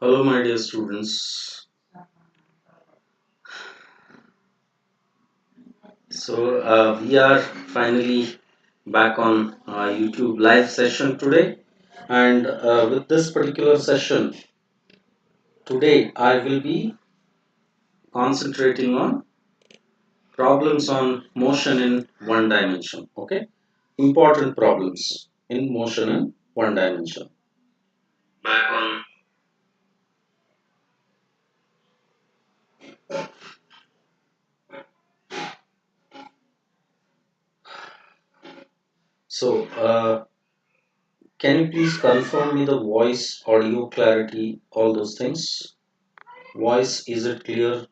Hello, my dear students. We are finally back on YouTube live session today, and with this particular session today, I will be concentrating on problems on motion in one dimension. Okay, important problems in motion in one dimension. Back on. Can you please confirm me the voice, audio clarity, all those things? Voice, is it clear?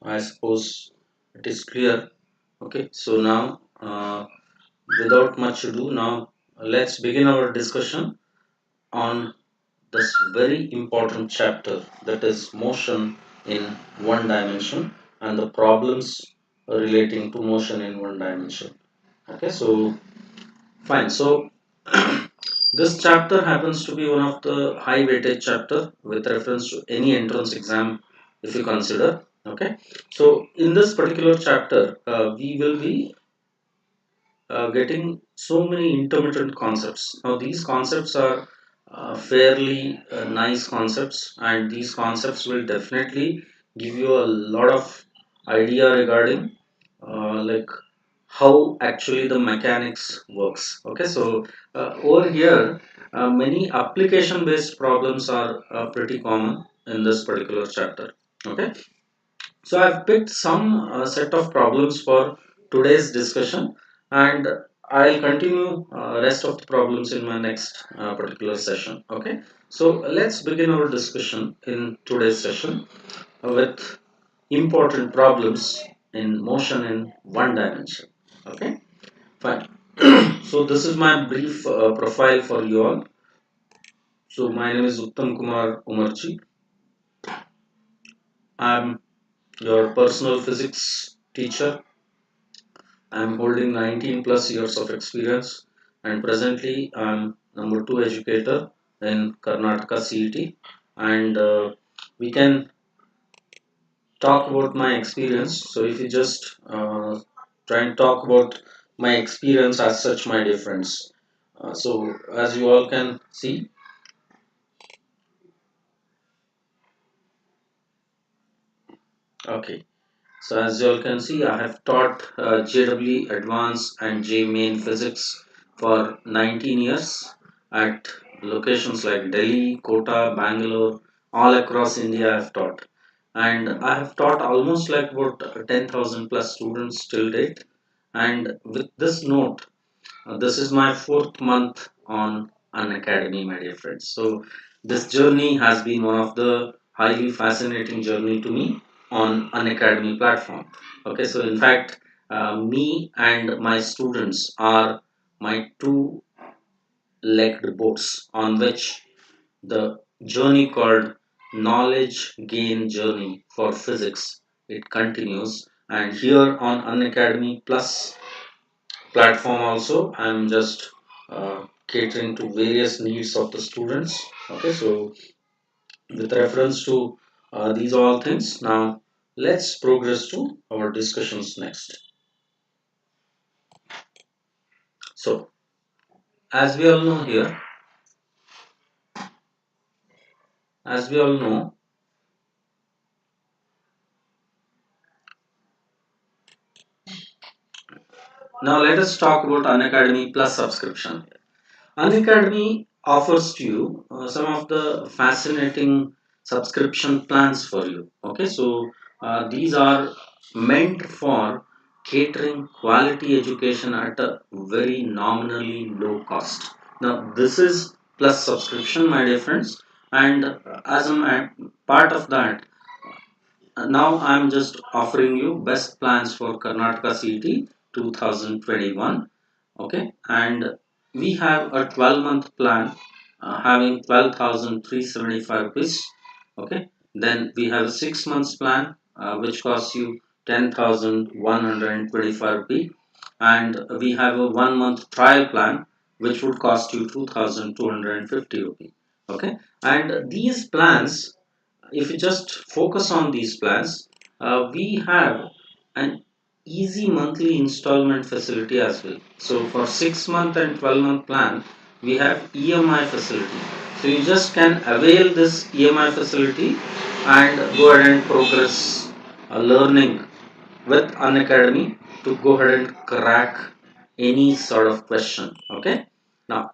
I suppose it is clear. Okay, so now without much ado, now let's begin our discussion on this very important chapter, that is motion in one dimension and the problems relating to motion in one dimension. Okay, so fine. So this chapter happens to be one of the high weightage chapter with reference to any entrance exam if you consider. Okay, so in this particular chapter we will be getting so many intermittent concepts. Now these concepts are fairly nice concepts, and these concepts will definitely give you a lot of idea regarding like how actually the mechanics works. Okay, so over here many application based problems are pretty common in this particular chapter. Okay, so I've picked some set of problems for today's discussion, and I'll continue rest of the problems in my next particular session. Okay, so let's begin our discussion in today's session with important problems in motion in one dimension. Okay, fine. So this is my brief profile for you all. So my name is Uttam Kumar Umarji. I'm your personal physics teacher. I'm holding 19 plus years of experience, and presently I'm number 2 educator in Karnataka CET, and we can talk about my experience. So if you just try and talk about my experience as such, my dear friends. So as you all can see, okay. So as you all can see, I have taught JEE Advanced and J Main Physics for 19 years at locations like Delhi, Kota, Bangalore, all across India I have taught. And I have taught almost like about 10,000 plus students till date. And with this note, this is my fourth month on Unacademy, my dear friends. So this journey has been one of the highly fascinating journey to me on Unacademy platform. Okay, so in fact, me and my students are my two-legged boats on which the journey called knowledge gain journey for physics it continues. And here on Unacademy Plus platform also I'm just catering to various needs of the students. Okay, so with reference to these all things, now let's progress to our discussions next. So as we all know here, as we all know, now let us talk about Unacademy Plus subscription. Unacademy offers to you some of the fascinating subscription plans for you. Okay, so these are meant for catering quality education at a very nominally low cost. Now, this is plus subscription, my dear friends, and as a part of that, now I'm just offering you best plans for Karnataka CET 2021. Okay, and we have a 12-month plan having 12,375 rupees. Okay, then we have a 6 months plan which costs you 10,125 rupees, and we have a 1 month trial plan which would cost you 2250 rupees. Okay, and these plans, if you just focus on these plans, we have an easy monthly installment facility as well. So for 6 month and 12-month plan, we have EMI facility. So you just can avail this EMI facility and go ahead and progress learning with Unacademy to go ahead and crack any sort of question. Okay, now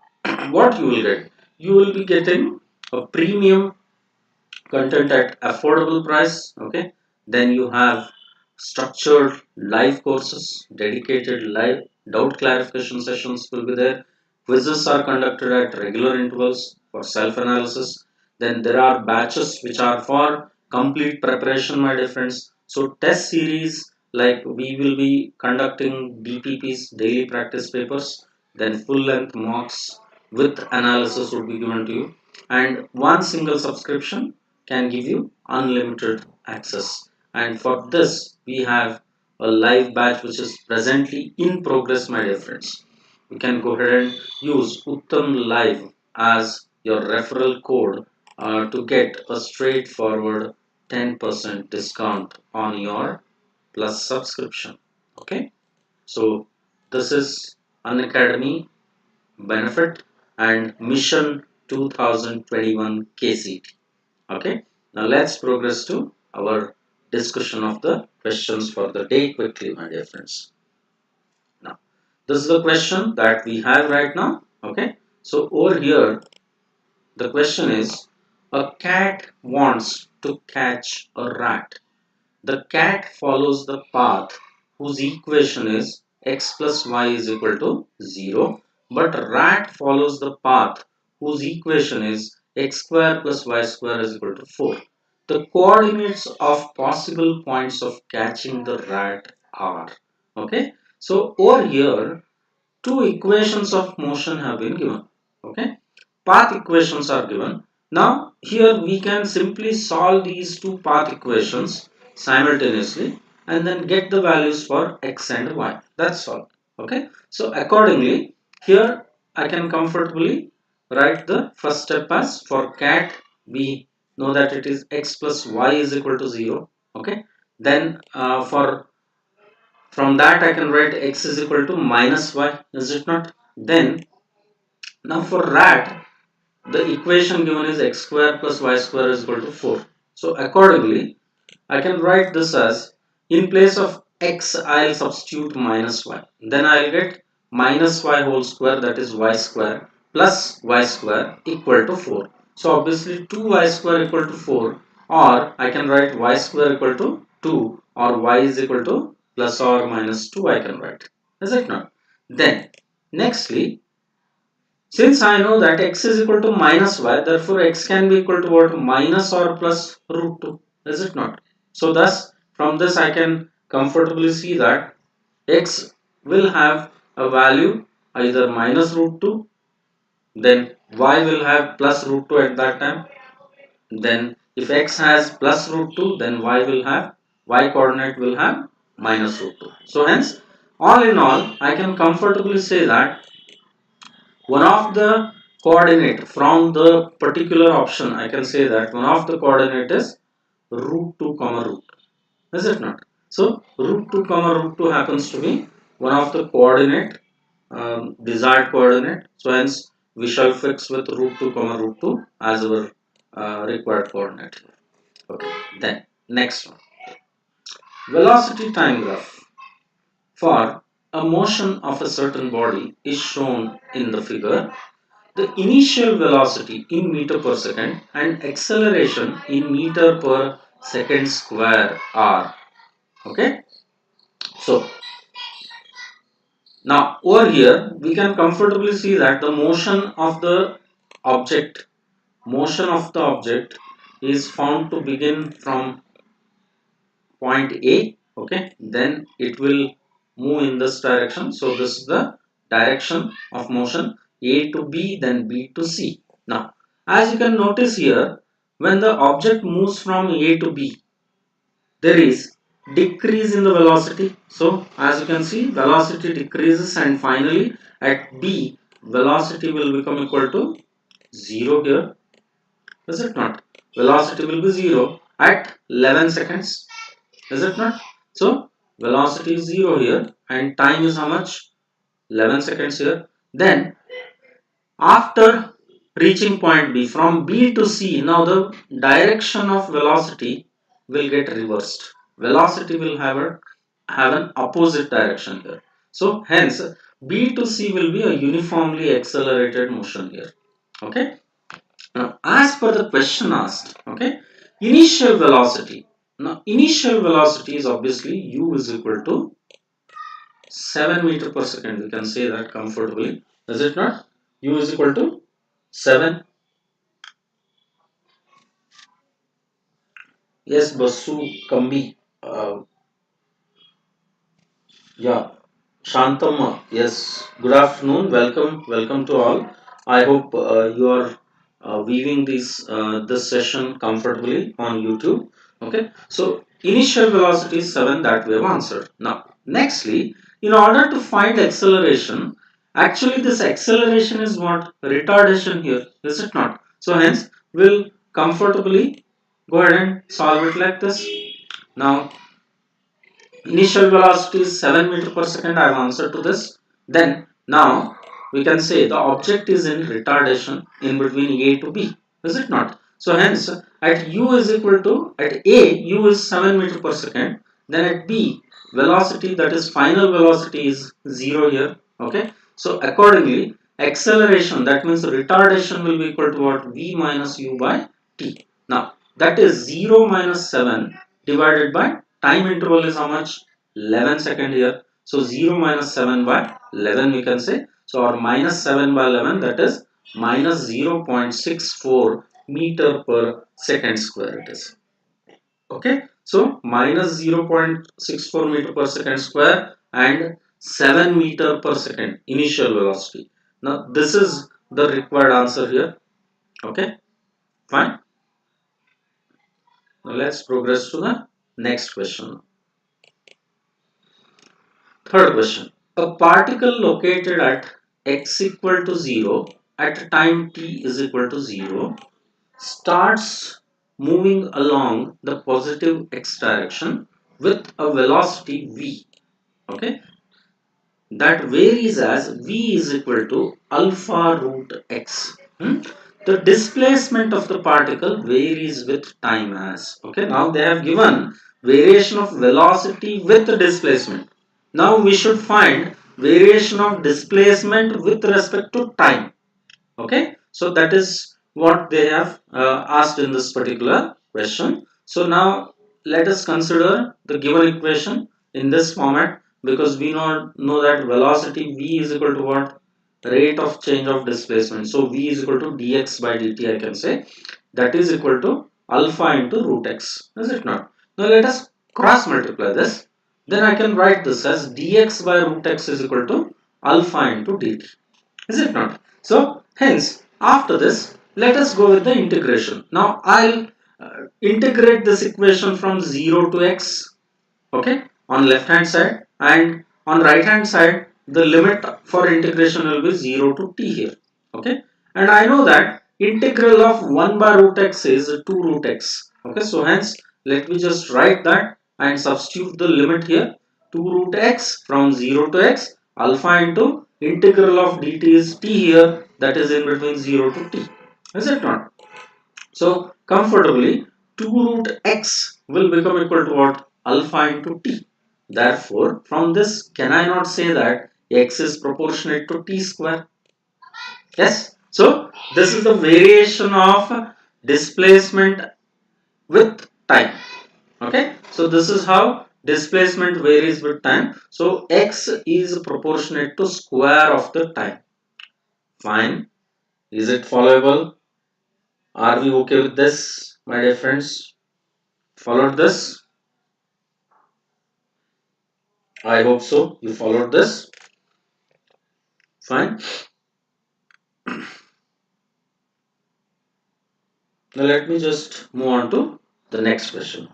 what you will get, you will be getting a premium content at affordable price. Okay, then you have structured live courses, dedicated live doubt clarification sessions will be there, quizzes are conducted at regular intervals for self analysis, then there are batches which are for complete preparation, my dear friends. So test series, like we will be conducting DPPs, daily practice papers, then full length mocks with analysis would be given to you, and one single subscription can give you unlimited access. And for this, we have a live batch which is presently in progress, my dear friends. You can go ahead and use UTTAMLIVE as your referral code to get a straightforward 10% discount on your plus subscription. Okay, so this is Unacademy benefit and mission 2021 KCET. Okay, now let's progress to our discussion of the questions for the day quickly, my dear friends. Now, this is the question that we have right now. Okay, so over here, the question is, a cat wants to catch a rat. The cat follows the path whose equation is x plus y is equal to 0, but rat follows the path whose equation is x square plus y square is equal to 4. The coordinates of possible points of catching the rat are. Okay, so over here, two equations of motion have been given. Okay, path equations are given. Now here we can simply solve these two path equations simultaneously and then get the values for x and y. That's all. Okay, so accordingly here I can comfortably write the first step as, for cat we know that it is x plus y is equal to 0. Okay, then for from that I can write x is equal to minus y, is it not? Then now for rat, the equation given is x square plus y square is equal to 4. So accordingly, I can write this as, in place of x I'll substitute minus y. Then I'll get minus y whole square, that is y square, plus y square equal to 4. So obviously 2y square equal to 4, or I can write y square equal to 2, or y is equal to plus or minus 2 I can write. Is it not? Then nextly, since I know that x is equal to minus y, therefore x can be equal to what? Minus or plus root 2. Is it not? So thus, from this I can comfortably see that x will have a value either minus root 2, then y will have plus root 2 at that time. Then if x has plus root 2, then y will have, y coordinate will have minus root 2. So hence, all in all, I can comfortably say that one of the coordinate from the particular option, I can say that one of the coordinate is root 2 comma root, is it not? So root 2 comma root 2 happens to be one of the coordinate, desired coordinate. So hence we shall fix with root 2 comma root 2 as our required coordinate. Okay, then next one, velocity time graph for a motion of a certain body is shown in the figure. The initial velocity in meter per second and acceleration in meter per second square are. Okay, so now over here we can comfortably see that the motion of the object is found to begin from point A. Okay, then it will move in this direction. So this is the direction of motion, A to B, then B to C. Now as you can notice here, when the object moves from A to B, there is decrease in the velocity. So as you can see, velocity decreases, and finally at B velocity will become equal to 0 here, is it not? Velocity will be 0 at 11 seconds, is it not? So velocity is 0 here and time is how much? 11 seconds here. Then after reaching point B, from B to C, now the direction of velocity will get reversed. Velocity will have an opposite direction here. So hence B to C will be a uniformly accelerated motion here. Okay. Now as per the question asked, okay, initial velocity. Now initial velocity is obviously U is equal to 7 meter per second. We can say that comfortably. Is it not? U is equal to 7. Yes, Basu Kambi. Yeah, Shantamma. Yes, good afternoon. Welcome to all. I hope you are viewing this session comfortably on YouTube. Okay, so initial velocity is 7 that we have answered. Now, nextly, in order to find acceleration, actually this acceleration is what? Retardation here, is it not? So hence, we'll comfortably go ahead and solve it like this. Now, initial velocity is 7 meter per second. I have answered to this. Then now we can say the object is in retardation in between A to B. Is it not? So hence at U is equal to, at A U is 7 meter per second. Then at B velocity, that is final velocity, is 0 here. Okay. So accordingly acceleration, that means retardation, will be equal to what? V minus U by T. Now that is 0 minus 7 divided by time interval is how much? 11 second here. So 0 minus 7 by 11 we can say. So our minus 7 by 11, that is minus 0.64 meter per second square it is. Okay. So minus 0.64 meter per second square and 7 meter per second initial velocity. Now this is the required answer here. Okay. Fine. Now let's progress to the next question. Third question. A particle located at x equal to 0 at time t is equal to 0 starts moving along the positive x direction with a velocity v, okay, that varies as v is equal to alpha root x. The displacement of the particle varies with time as, okay, now they have given variation of velocity with displacement. Now we should find variation of displacement with respect to time. Okay, so that is what they have asked in this particular question. So now let us consider the given equation in this format, because we know that velocity v is equal to what? Rate of change of displacement. So v is equal to dx by dt, I can say, that is equal to alpha into root x, is it not? Now let us cross multiply this, then I can write this as dx by root x is equal to alpha into dt, is it not? So hence after this let us go with the integration. Now I'll integrate this equation from 0 to x, okay, on left hand side, and on right hand side the limit for integration will be 0 to t here. Okay, and I know that integral of 1 by root x is 2 root x. Okay, so hence let me just write that and substitute the limit here. 2 root x from 0 to x, alpha into integral of dt is t here, that is in between 0 to t, is it not? So comfortably 2 root x will become equal to what? Alpha into t. Therefore from this, can I not say that x is proportionate to t square? Yes. So this is the variation of displacement with time. Okay. So this is how displacement varies with time. So x is proportionate to square of the time. Fine. Is it followable? Are we okay with this, my dear friends? Followed this? I hope so. You followed this. Fine. Now let me just move on to the next question.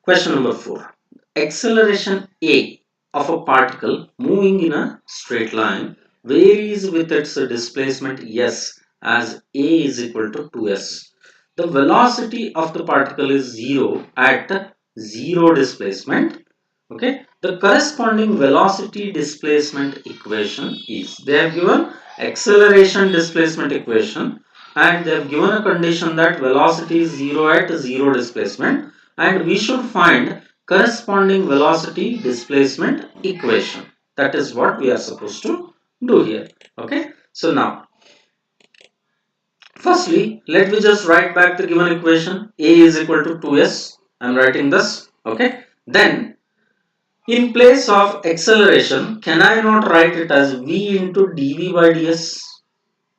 Question number 4. Acceleration A of a particle moving in a straight line varies with its displacement? Yes, as A is equal to 2s. The velocity of the particle is 0 at 0 displacement. Okay, the corresponding velocity displacement equation is, they have given acceleration displacement equation and they have given a condition that velocity is 0 at 0 displacement, and we should find corresponding velocity displacement equation. That is what we are supposed to do here. Okay, so now firstly let me just write back the given equation. A is equal to 2s. I am writing this. Okay, then in place of acceleration, can I not write it as v into dv by ds?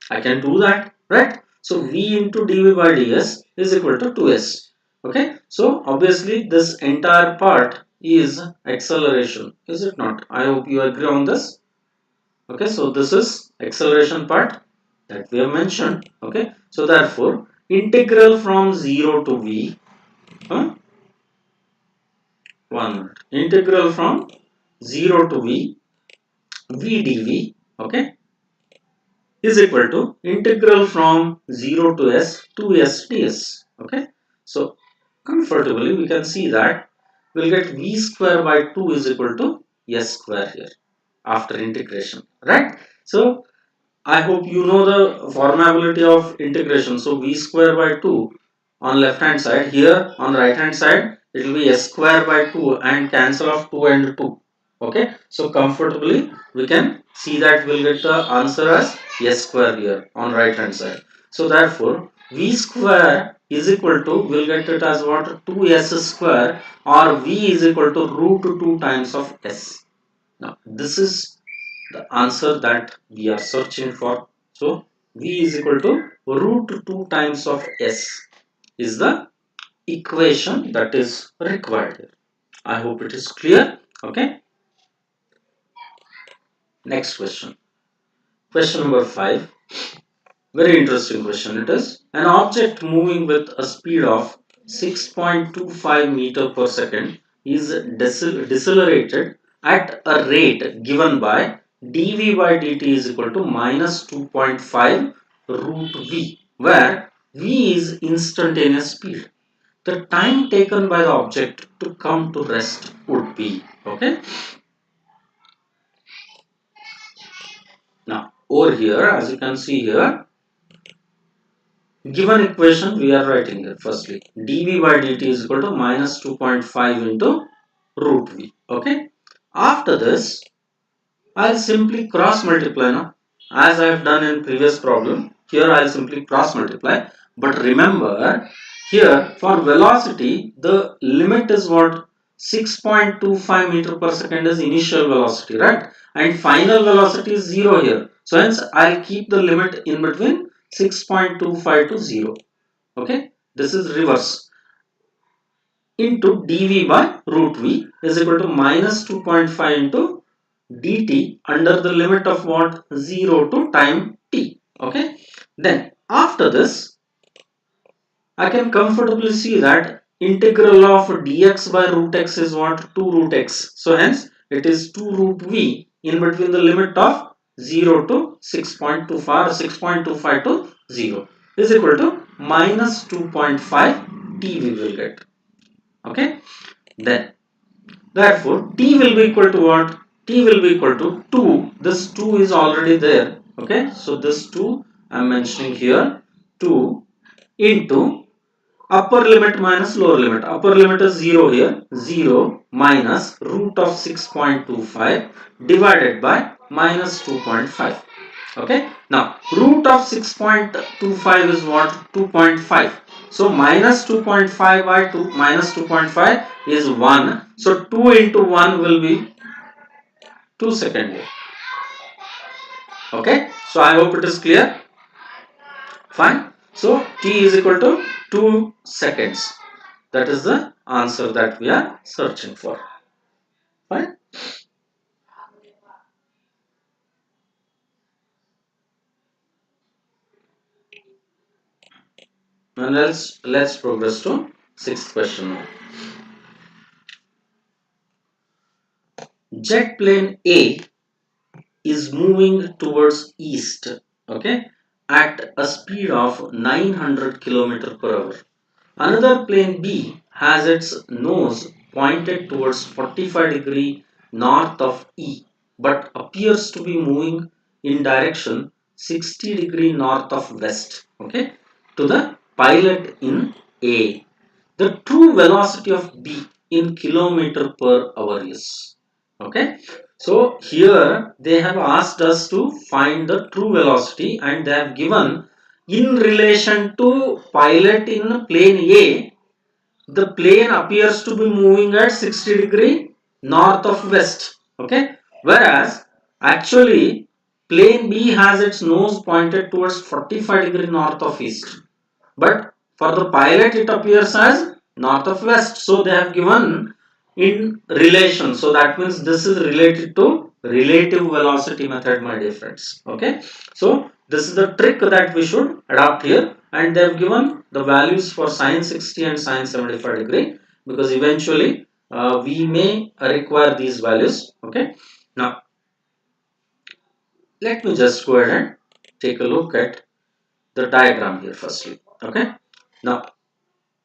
I can do that, right? So v into dv by ds is equal to 2s. Okay, so obviously this entire part is acceleration, is it not? I hope you agree on this. Okay, so this is acceleration part that we have mentioned. Okay, so therefore integral from 0 to v, huh? 1 minute, integral from 0 to v dv, okay, is equal to integral from 0 to s 2s ds. Okay, so comfortably we can see that we'll get v square by 2 is equal to s square here after integration, right? So I hope you know the formability of integration. So v square by 2 on left hand side, here on right hand side it will be s square by 2 and cancel of 2 and 2. Okay, so comfortably we can see that we'll get the answer as s square here on right hand side. So therefore v square is equal to, we'll get it as what, 2s square, or v is equal to root 2 times of s. Now this is the answer that we are searching for. So v is equal to root 2 times of s is the equation that is required here. I hope it is clear. Okay, next question. Question number 5. Very interesting question it is. An object moving with a speed of 6.25 meter per second is decelerated at a rate given by dv by dt is equal to minus 2.5 root v, where v is instantaneous speed. The time taken by the object to come to rest would be, okay. Now over here, as you can see here, given equation we are writing here. Firstly dv by dt is equal to minus 2.5 into root v. Okay, after this I'll simply cross multiply now, as I have done in previous problem. Here I'll simply cross multiply, but remember here for velocity the limit is what, 6.25 meter per second is initial velocity, right? And final velocity is 0 here, so hence I'll keep the limit in between 6.25 to 0. Okay, this is reverse into dv by root v is equal to minus 2.5 into dt under the limit of what, 0 to time t. Okay, then after this I can comfortably see that integral of dx by root x is what, 2 root x. So hence it is 2 root v in between the limit of 0 to 6.25 or 6.25 to 0 is equal to minus 2.5 t we will get. Okay, then therefore t will be equal to what, t will be equal to 2. This 2 is already there. Okay, so this 2 I am mentioning here, 2 into upper limit minus lower limit. Upper limit is 0 here, 0 minus root of 6.25 divided by minus 2.5. Okay, now root of 6.25 is what, 2.5. So minus 2.5 by 2 minus 2.5 is 1. So 2 into 1 will be 2 second here. Okay, so I hope it is clear. Fine. So t is equal to 2 seconds. That is the answer that we are searching for. Fine. And let's progress to sixth question now. Jet plane A is moving towards east, okay, at a speed of 900 km per hour. Another plane B has its nose pointed towards 45-degree north of E, but appears to be moving in direction 60-degree north of west, okay, to the pilot in A. The true velocity of B in kilometer per hour is, okay. So here they have asked us to find the true velocity, and they have given in relation to pilot in plane A, the plane appears to be moving at 60-degree north of west, okay, whereas actually plane B has its nose pointed towards 45-degree north of east, but for the pilot it appears as north of west. So they have given in relation, so that means this is related to relative velocity method, my dear friends, okay. So this is the trick that we should adopt here, and they have given the values for sine 60 and sine 75 degree, because eventually we may require these values, okay. Now let me just go ahead and take a look at the diagram here firstly, okay. Now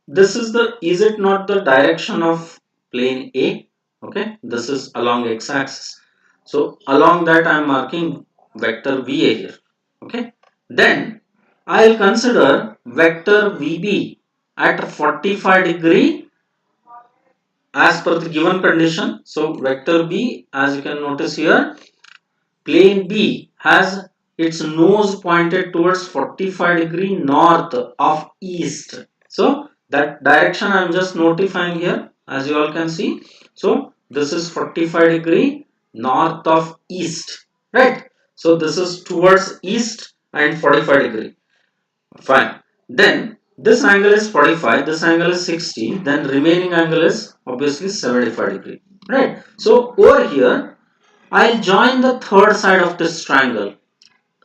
this is the, is it not the direction of plane A, okay, this is along x-axis, so along that I am marking vector VA here, okay. Then I'll consider vector VB at 45-degree as per the given condition. So vector B, as you can notice here, plane B has its nose pointed towards 45-degree north of east. So that direction I am just notifying here, as you all can see. So this is 45-degree north of east, right? So this is towards east and 45-degree. Fine. Then this angle is 45, this angle is 60, then remaining angle is obviously 75-degree, right? So over here I'll join the third side of this triangle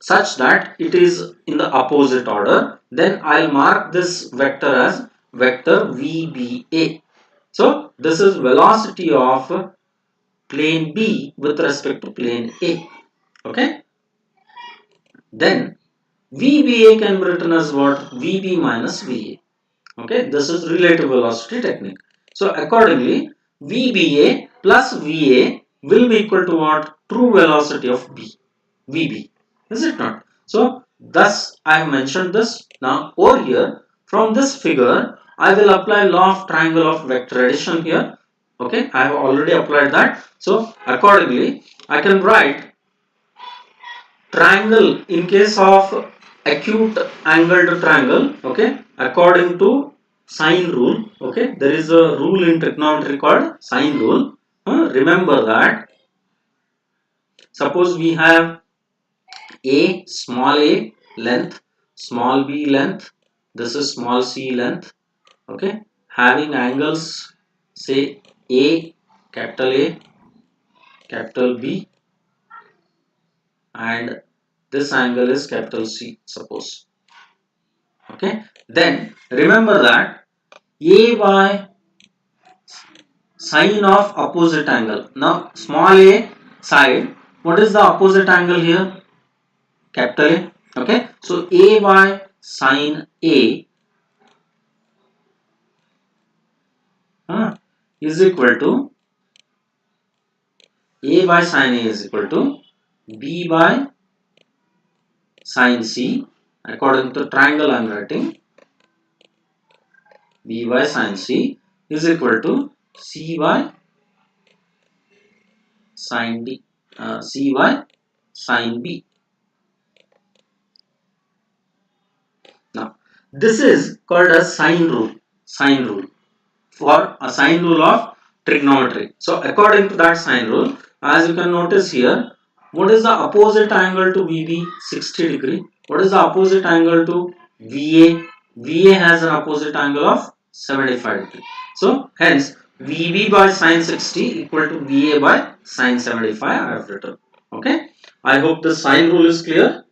such that it is in the opposite order. Then I'll mark this vector as vector VBA. So this is velocity of plane B with respect to plane A. Okay. Then VBA can be written as what? VB minus VA. Okay. This is relative velocity technique. So accordingly, VBA plus VA will be equal to what? True velocity of B. VB, is it not? So thus I have mentioned this. Now over here from this figure I will apply law of triangle of vector addition here, okay. I have already applied that. So accordingly I can write triangle in case of acute angled triangle, okay, according to sine rule, okay. There is a rule in trigonometry called sine rule. Remember that suppose we have small a length, small b length, this is small c length, okay, having angles say a, capital B, and this angle is capital C, suppose, okay. Then remember that a by sine of opposite angle. Now small a side, what is the opposite angle here? Capital A, okay. So a by sine A is equal to A by sine A is equal to B by sine C, according to triangle I am writing. B by sine C is equal to C by sine D, C by sine B. Now this is called as sine rule. Sine rule for a sine rule of trigonometry. So according to that sine rule, as you can notice here, what is the opposite angle to VB? 60 degree. What is the opposite angle to VA? VA has an opposite angle of 75 degree. So hence VB by sine 60 equal to VA by sine 75 I have written. Okay. I hope the sine rule is clear.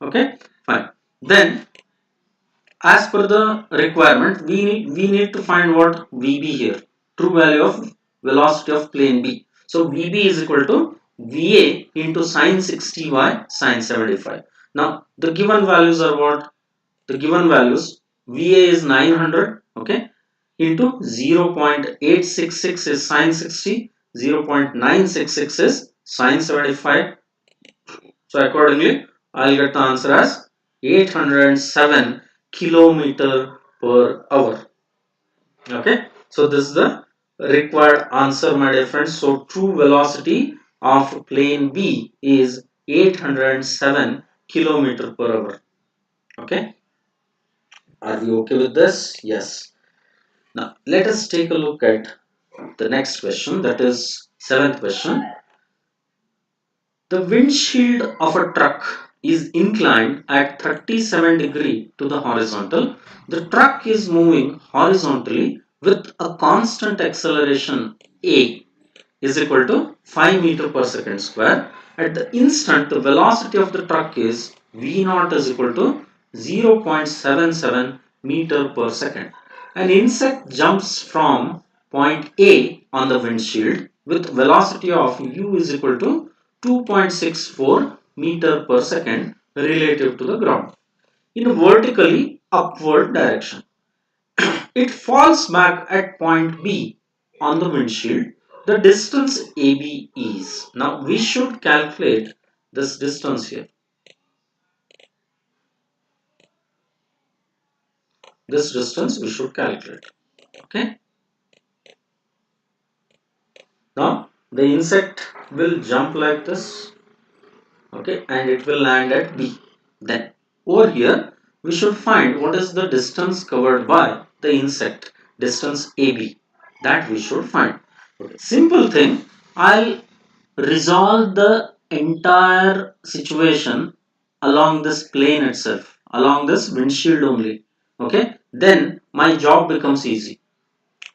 Okay. Fine. Then as per the requirement, we need to find what VB here, true value of velocity of plane B. So VB is equal to VA into sine 60 by sine 75. Now the given values are what? The given values, VA is 900, okay, into 0.866 is sine 60, 0.966 is sine 75. So accordingly, I'll get the answer as 807 kilometer per hour. Okay, so this is the required answer, my dear friends. So true velocity of plane B is 807 kilometer per hour. Okay, are we okay with this? Yes. Now let us take a look at the next question, that is seventh question. The windshield of a truck is inclined at 37 degree to the horizontal. The truck is moving horizontally with a constant acceleration A is equal to 5 meter per second square. At the instant, the velocity of the truck is V0 is equal to 0.77 meter per second. An insect jumps from point A on the windshield with velocity of u is equal to 2.64 meter per second relative to the ground in a vertically upward direction. It falls back at point B on the windshield. The distance AB is. Now we should calculate this distance here. This distance we should calculate. Okay. Now the insect will jump like this. Okay, and it will land at B. Then over here we should find what is the distance covered by the insect, distance AB, that we should find. Okay. Simple thing, I'll resolve the entire situation along this plane itself, along this windshield only. Okay, then my job becomes easy.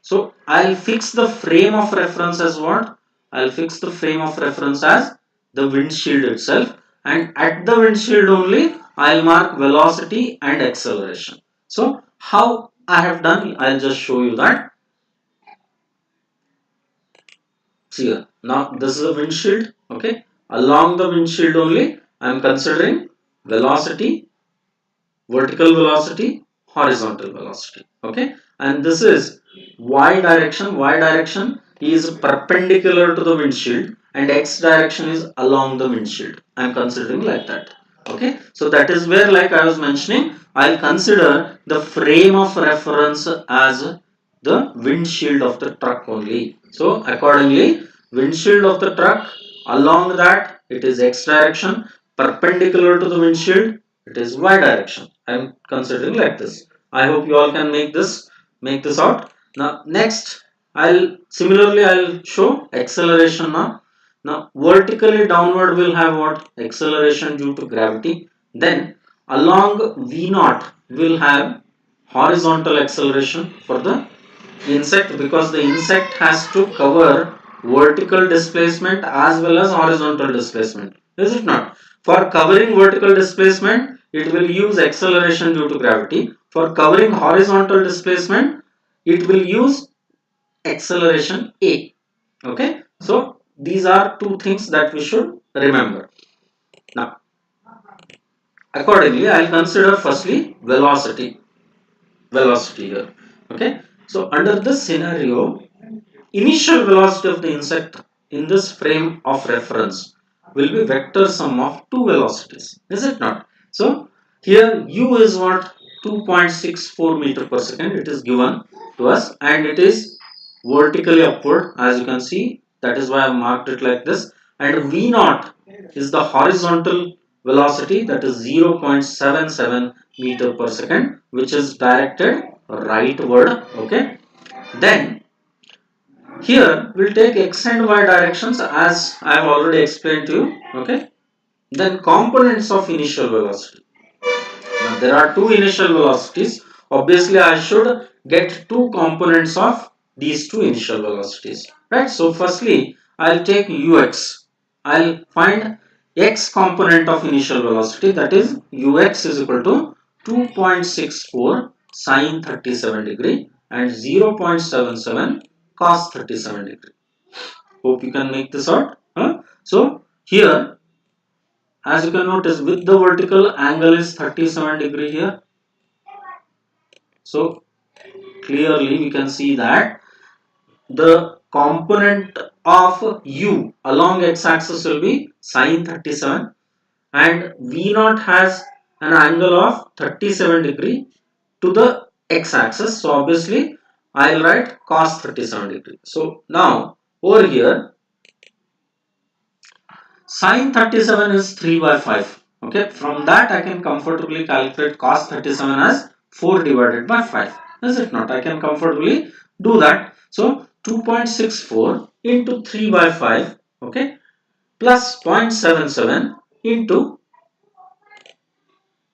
So I'll fix the frame of reference as what? I'll fix the frame of reference as the windshield itself, and at the windshield only I'll mark velocity and acceleration. So how I have done, I'll just show you that. See here, now this is a windshield. Okay, along the windshield only I am considering velocity, vertical velocity, horizontal velocity. Okay, and this is y direction. Y direction is perpendicular to the windshield and x direction is along the windshield. I am considering like that. Okay, so that is where, like I was mentioning, I'll consider the frame of reference as the windshield of the truck only. So accordingly, windshield of the truck, along that it is x direction, perpendicular to the windshield it is y direction. I am considering like this. I hope you all can make this out. Now next I'll show acceleration now. Now vertically downward will have what? Acceleration due to gravity. Then along V naught will have horizontal acceleration for the insect, because the insect has to cover vertical displacement as well as horizontal displacement. Is it not? For covering vertical displacement, it will use acceleration due to gravity. For covering horizontal displacement, it will use acceleration A. Okay. So these are two things that we should remember. Now, accordingly, I'll consider firstly velocity. Velocity here. Okay. So under this scenario, initial velocity of the insect in this frame of reference will be vector sum of two velocities, is it not? So here u is what? 2.64 meter per second it is given to us, and it is vertically upward, as you can see. That is why I marked it like this. And v naught is the horizontal velocity, that is 0.77 meter per second, which is directed rightward. Okay, then here we'll take x and y directions as I have already explained to you. Okay. Then components of initial velocity. Now there are two initial velocities. Obviously I should get two components of these two initial velocities. Right. So firstly I'll take ux. I'll find x component of initial velocity, that is ux is equal to 2.64 sine 37 degree and 0.77 cos 37 degree. Hope you can make this out. Huh? So here, as you can notice, with the vertical angle is 37 degree here. So clearly we can see that the component of u along x-axis will be sine 37, and V0 has an angle of 37 degree to the x-axis. So obviously I'll write cos 37 degree. So now over here sine 37 is 3 by 5. Okay, from that I can comfortably calculate cos 37 as 4 divided by 5. Is it not? I can comfortably do that. So 2.64 into 3 by 5, okay, plus 0.77 into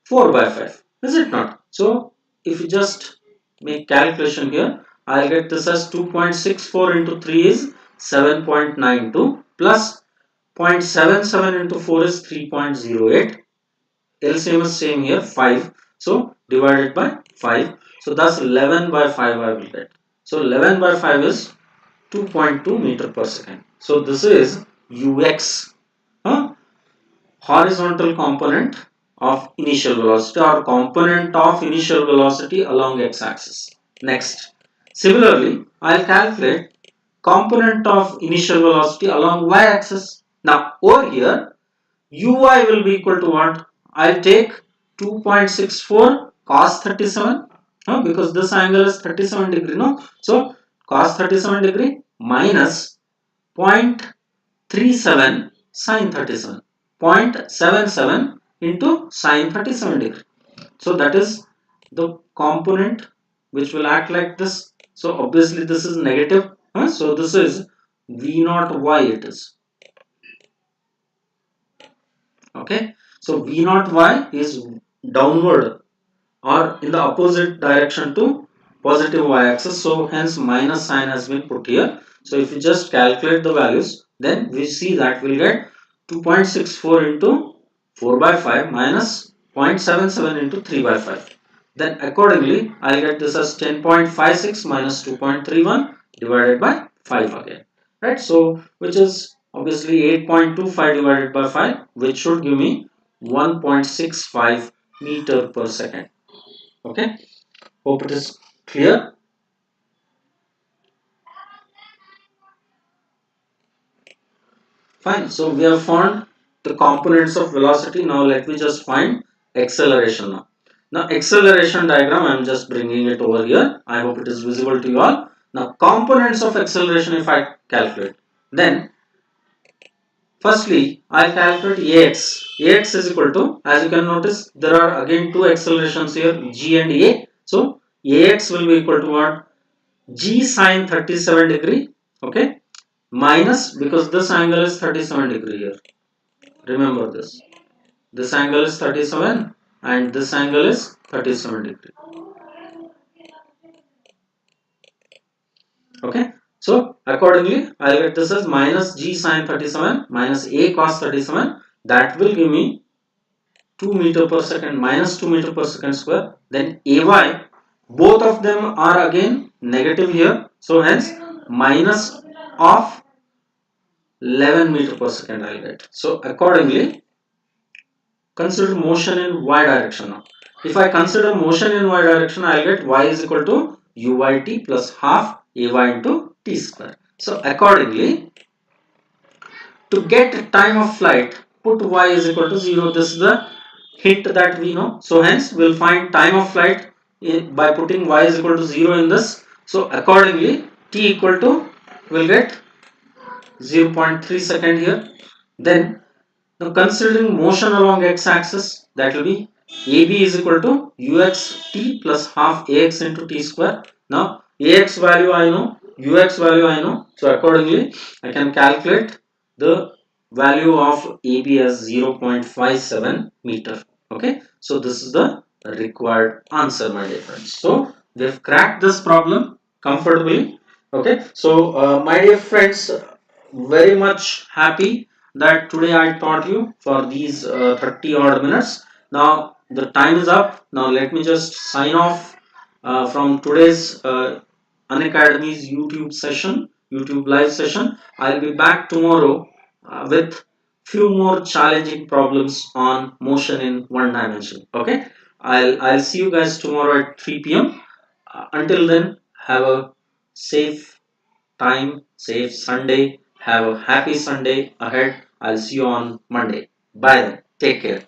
4 by 5. Is it not? So if you just make calculation here, I'll get this as 2.64 into 3 is 7.92 plus 0.77 into 4 is 3.08. LCM is same here, 5. So divided by 5. So thus 11 by 5 I will get. So 11 by 5 is 2.2 meter per second. So this is UX, horizontal component of initial velocity or component of initial velocity along x-axis. Next, similarly, I'll calculate component of initial velocity along y-axis. Now over here, uy will be equal to what? I'll take 2.64 cos 37, because this angle is 37 degree, no? So cos 37 degree minus 0.37 sine 37. 0.77 into sine 37 degree. So that is the component which will act like this. So obviously this is negative. So this is V naught Y it is. Okay. So V naught Y is downward or in the opposite direction to positive y-axis. So hence minus sign has been put here. So if you just calculate the values, then we see that we'll get 2.64 into 4 by 5 minus 0.77 into 3 by 5. Then accordingly, I'll get this as 10.56 minus 2.31 divided by 5 again. Right? So which is obviously 8.25 divided by 5, which should give me 1.65 meter per second. Okay, hope it is clear. Fine, so we have found the components of velocity. Now let me just find acceleration. Now acceleration diagram, I am just bringing it over here. I hope it is visible to you all. Now components of acceleration, if I calculate, then firstly I calculate ax. Ax is equal to, as you can notice, there are again two accelerations here, g and a. So ax will be equal to what? G sine 37 degree, okay, minus, because this angle is 37 degree here. Remember this angle is 37 and this angle is 37 degree. Okay, so accordingly I'll get this as minus G sine 37 minus A cos 37. That will give me 2 meter per second minus 2 meter per second square. Then AY, both of them are again negative here. So hence minus of 11 meter per second I'll get. So accordingly, consider motion in y direction now. If I consider motion in y direction, I'll get y is equal to uyt plus half ay into t square. So accordingly, to get time of flight, put y is equal to 0. This is the hint that we know. So hence we'll find time of flight by putting y is equal to 0 in this. So accordingly, t equal to, we'll get 0.3 second here. Then now considering motion along x-axis, that will be AB is equal to uxt plus half ax into t square. Now ax value I know, ux value I know. So accordingly, I can calculate the value of AB as 0.57 meter. Okay, so this is the required answer, my dear friends. So we have cracked this problem comfortably. Okay, so my dear friends, very much happy that today I taught you for these 30 odd minutes. Now the time is up. Now let me just sign off from today's Unacademy's YouTube session, YouTube live session. I'll be back tomorrow with few more challenging problems on motion in one dimension. Okay, I'll see you guys tomorrow at 3 p.m. Until then, have a safe time, safe Sunday. Have a happy Sunday ahead. I'll see you on Monday. Bye then. Take care.